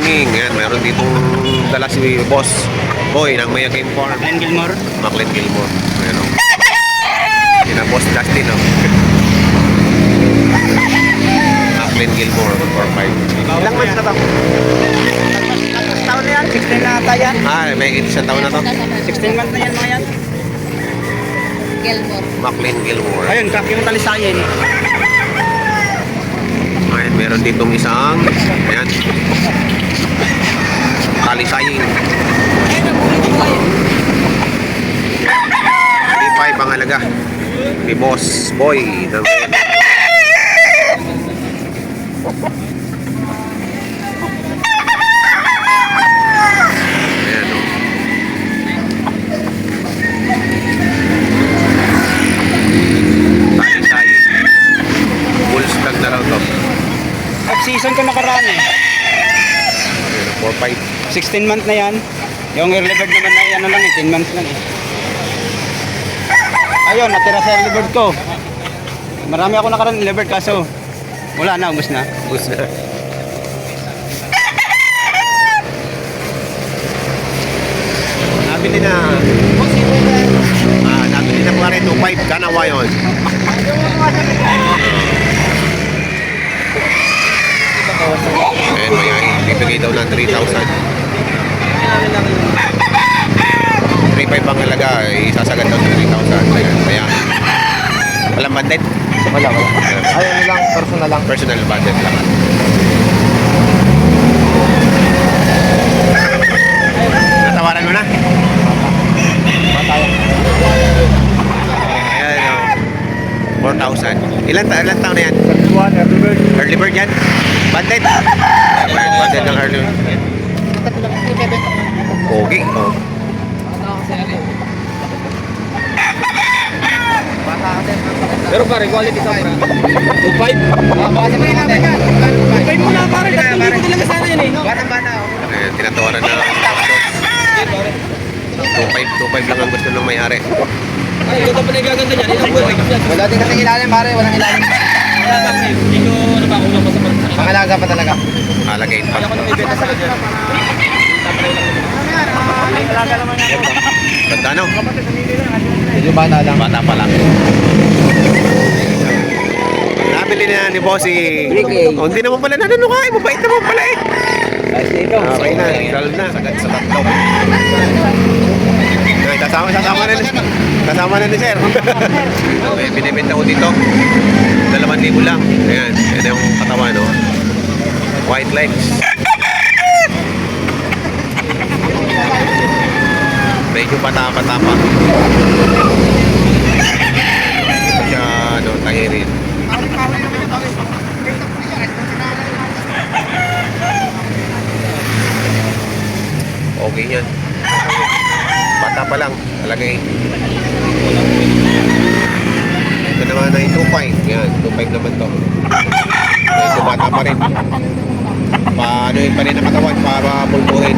Swinging. Yan, meron ditong dala si Boss Boy ng Mayakin Farm. McLean Gilmore. McLean Gilmore. Ayan o. Yan ang Boss Dustin o. McLean Gilmore, 4-5. Ilang months na to? Taon na yan? 16 na ata yan. May isang taon na to. 16 months na yan mga yan. Gilmore. McLean Gilmore. Ayun, kak yung talisayin. Ayan, meron ditong isang, ayan, talisaying. 3-5 ang halaga ni Boss Boy. Ayan o. Talisaying. Full stag na raw to. Off-season ko nakaraan eh. 4-5. 16 months na yan. Yung early bird naman na yan lang eh, 10 months lang eh. Ayun, natira sa early bird ko. Marami ako nakaraan early bird kaso wala na, ubus na. Bus na. Nabili na. Nabili na pare 2.5 kanawa yun. Ayan, mayahin. Bibigay daw ng 3,000. 3.5 ang halaga. Isasagad daw sa 3,000. Ayan, ayan. Walang budget? Wala. Ayaw nilang, personal lang. Personal budget lang. Natawaran mo na? Mataya. Ayan, 4,000. Ilan taon na yan? 31, early bird. Early bird yan? Bandit? Bandit ng early bird. Pogi. Oh. Pero pare, quality ka pare. 2.5? Kasi may namin yan. 5 mo na pare, 3,000 talaga sana yan eh. Bata. Ayan, tinatawaran na. 2.5 lang ang gusto ng may-ari. Ay, ito pa nagaganda niyan. Ilang buwan? Wala din kasi ilalim pare, walang ilalim. Hindi ko ano ba kulang pa sa pagkakas. Pangalaga pa talaga. Alagay pa. Ako nang ibenta sa kanya. Ganda no? Medyo bata lang. Bata pa lang. Nabili na ni Bossy. Oh, hindi naman pala nanunukain. Mabait naman pala eh. Okay na. Sal na. Sagad sa tatlo. Ay, kasama na ni Sir. Okay, binibenta ko dito. 2,000 lang. Ayan. Yan yung katawan, no? White legs. Medyo patapa-tapa. Ito siya, ano, tahirin. Okay yan. Bata pa lang, talagay. Ito naman ay 2.5. Yan, 2.5 naman to. Ito bata pa rin. Paano yun pa rin ang katawan para pulpurin.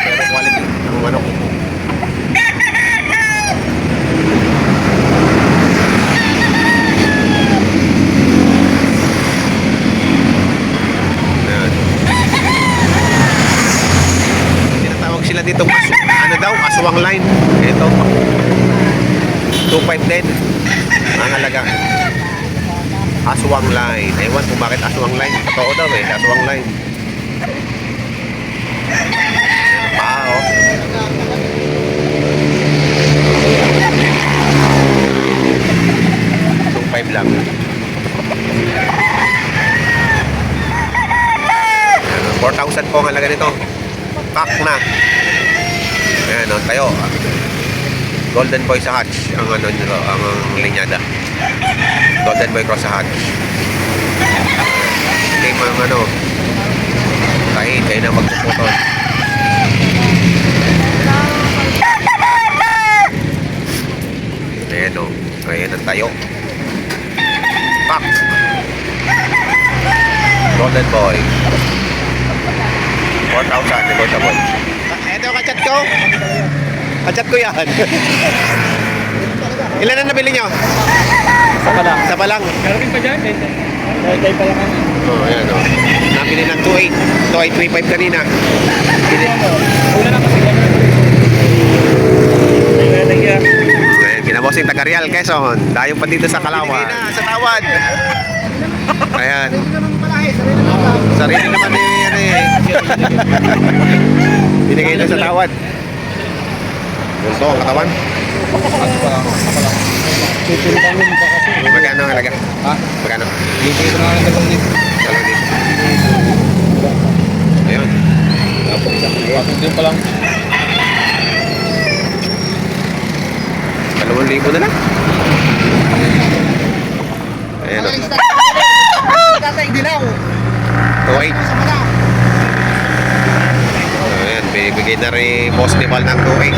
Pero quality ng manok. Yan. Tinatawag sila dito ano daw, aswang line. Ito 2.5 din ang halaga. Aswang line. Ewan kung bakit aswang line. Totoo daw eh, aswang line. Pao. Itong 5 lang. 4,000 po ang halaga nito. Pack na. Ayan o, tayo. Golden Boy sa hatch. Ang ano nito, ang linyada. Golden Boy cross sa hatch. Hindi mga ano. Kayo na magpuputol. Ayan o. Ayan ang tayo. Pack. Golden Boy. 4,000. Negotiable. Ito yung kachat ko. Kachat ko yan. Ilan na nabili nyo? Sa pa lang. Isa pa lang. Meron pa dyan? Birthday pa lang. Oh, ayan oh. Nabili ng 2.8. 2.835 kanina. Bili. Una na kasi. Ayan, kinabossing taga Real, Quezon. Dayo pa dito sa Kalawan. Sa tawad. Ayan. Sarili naman eh, ano eh. Binigay na sa tawad. Gusto ang katawan. Magkano ang halaga? Ha? Magkano? Bigay ko na lang ng 2,000. Dalawang libo. Ayun. Tapos din pa lang. 2,000 na lang. Ayan o. Tatay dilaw. 2.8. Ayan, bibigay na rin boss ni Val ng 2.8.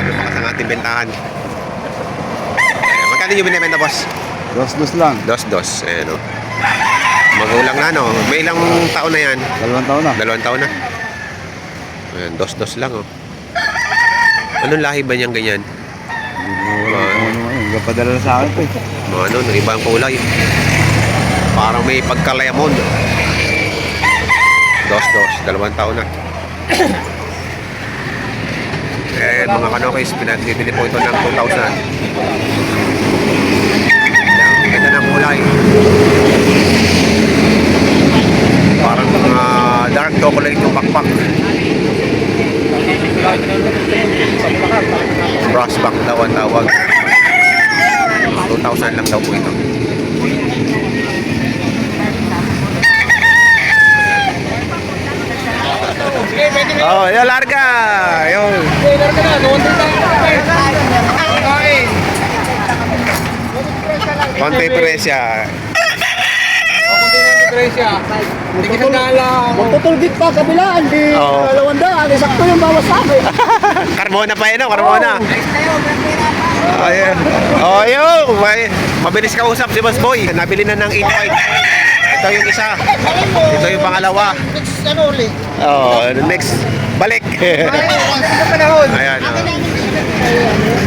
Lumakas ang ating bentahan. Ayan, magkano yung binibenta, boss? Dos-dos lang. Dos-dos. Ayan o. Magulang na, no? May ilang taon na yan? 2 taon na. 2 taon na. Ayan, dos-dos lang, oh. Anong lahi ba niyang ganyan? Nagpadala na sa akin po eh. Mga ano, ng ibang kulay. Parang may pagkalayamon. Dos-dos. 2 taon na. Eh, mga kanokis, pinagbibili po ito ng 2,000. Ang ganda ng kulay. Parang dark chocolate yung pakpak. Brass back daw ang tawag. 2,000 lang daw po ito. Oh, yo larga. Yo. Larga na. Doon din tayo. Konti presya. Kunti na yung presya. Hindi kinagalang. Magtutulgit pa kabilaan. Di Oo. 200. Sakto yung bawas sa akin. Carbona pa yun, Carbona. Ayan. Oh, yo. Mabilis ka usap si Boss Boy. Nabili na ng 8.5. Ito yung isa. Ito yung pangalawa. Ano ulit? Oh, next. Balik. Sa panahon. Ayan. Oh.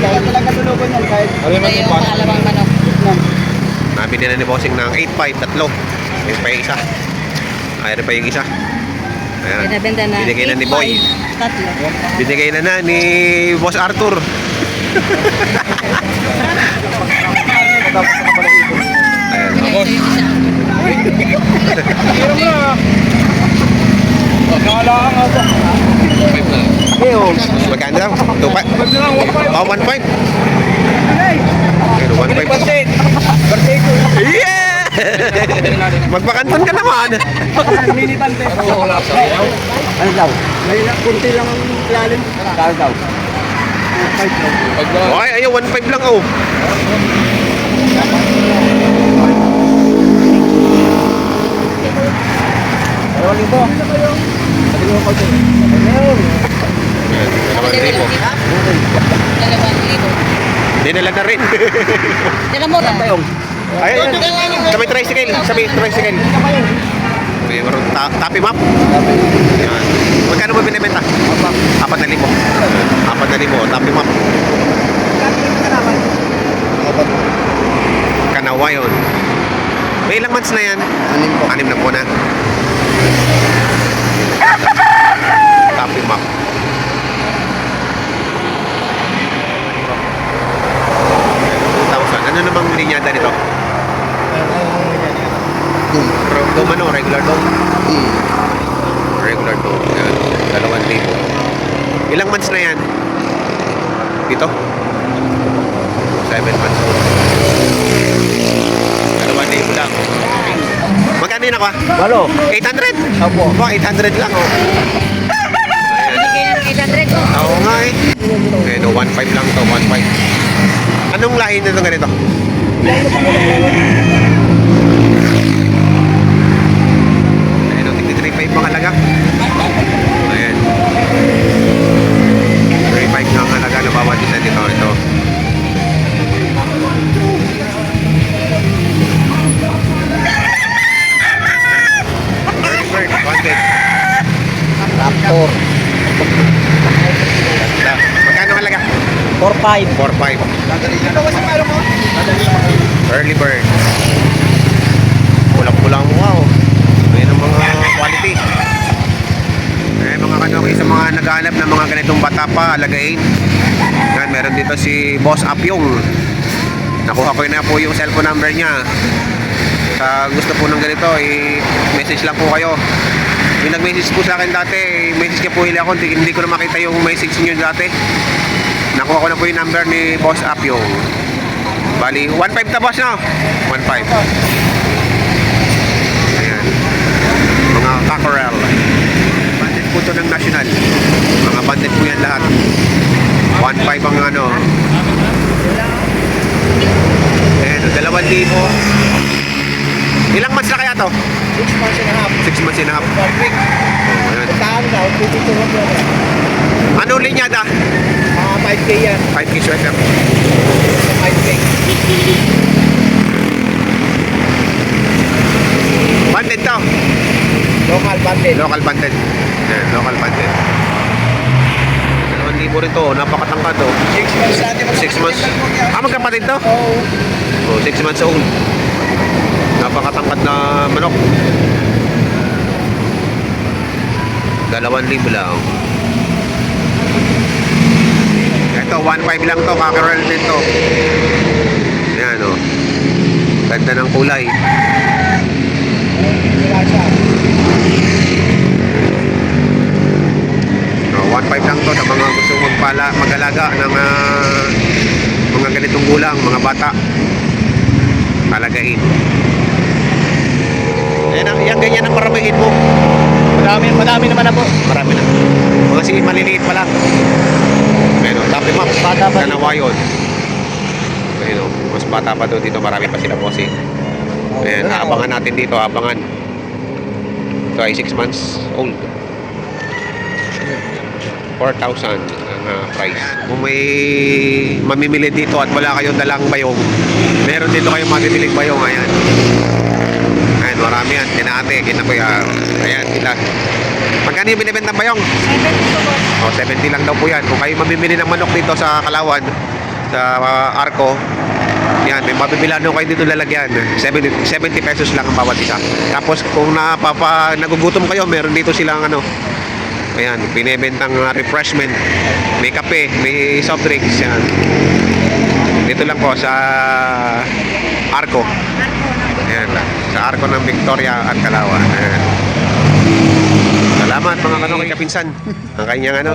Kaya talaga tulugan yan kahit Ano naman yung paano? Nabili na ni Bossing ng 8.5, tatlo. Ayun pa yung isa. Ayun pa yung isa. Ayan. Binibenta na. Binigay na ni Boy. Tatlo. Binigay na ni Boss Arthur. Ayan. Boss. Hirap na. Nakalaan ako. Magkano lang? 2.5? Pag na lang, 1.5. Oh, 1.5? Pero 1.5. Yeah! Magpakanton ka naman. minitante. Wala sa ayaw. Ano daw? May kunti lang ang lalim. Kaya daw. Pag na Okay, ayaw, 1.5 lang oh. Ewan ito. Sabi mo ko ito. Ayan, 2,000. Dinala na rin. Dala mo na. Ayun, sa may tricycle. Sa may tricycle. May marunong tapi map. Ayan. Magkano mo binibenta? 4,000. 4,000. Tapi map. Kanawa yun. May ilang months na yan? 6 na po na. Tapi map. Ano namang linyada nito? Dome ano? Regular dome? Regular dome. Yan. 2,000. Ilang months na yan? Dito? 7 months. 2,000 lang. Magkano yun ako? Walo. 800? Opo. Ba, 800 lang oh. Binigay na ng 800 ko. Oo nga eh. Okay, no, 1.5 lang to, 1.5. Anong lahi nito ganito? Ayun, 3.5 mga halaga. Ayan. 3.5 na ang halaga na bawat isa dito. Ito. Bird, wanted. Raptor. Magkano ang halaga? 4-5. 4.5. Early bird. Pulang-pulang mo, wow. naghahanap ng mga ganitong bata pa, alagain. Yan, meron dito si Boss Apyong. Nakuha ko na po yung cellphone number niya. Sa gusto po ng ganito, i-message lang po kayo. Yung nag-message po sa akin dati, message niya po ako, hindi ko na makita yung message niyo dati. Nakuha ko na po yung number ni Boss Apyong. Bali, 1.5 na boss, no? 1.5. Ayan. Mga cockerel. Bandit po ito ng national. Mga bandit po yan lahat. 1.5 ang ano. Ayan, 2,000. Ilang months na kaya to? 6 months and a half. 6 months and a half. 1 week. Oh, ayan. Puntahan na, dito na po. Ano linyada? 5K yan. 5K sweater. 5K. Bandit to. Local bandit. Local bandit. Ayan, local bandit. 2,000 rin to. Napakatangkad to. 6 months natin. 6 months. Ah, magkapatid to? Oo. Oh, 6 months old. Napakatangkad na manok. 2,000 lang. Ito, 1.5 lang to. Cockerel din to. Yan o. Ganda ng kulay. So, 1.5 lang to sa mga gusto mag-alaga ng mga ganitong gulang, mga bata. Palagain. Yan ganyan ang maramihin mo. Madami naman na po. Marami na. Mga si maliliit pa lang. Ayun o, tapi map. Bata pa. Kanawayon. Ayun o, mas bata pa doon dito. Marami pa sila bossing. Ayan, abangan natin dito. Abangan. Ito ay 6 months old. 4,000 ang price. Kung may mamimili dito at wala kayong dalang bayong, meron dito kayong mamimiling bayong. Ayan. Ayan, marami yan. Kinate, kinakuya. Ayan, sila. Magkano yung binibenta ng bayong? 70 po. O, 70 lang daw po yan. Kung kayo mamimili ng manok dito sa Kalawan, sa Arco, yan, may mabibilan nyo kayo dito lalagyan. 70 pesos lang ang bawat isa. Tapos kung nagugutom kayo, meron dito silang ano, ayan, binibentang refreshment. May kape, may soft drinks. Yan. Dito lang po sa Arco. Ayan, sa Arco ng Victoria at Kalawan. Ayan. Salamat mga kanong kapinsan. Ang kanyang ano,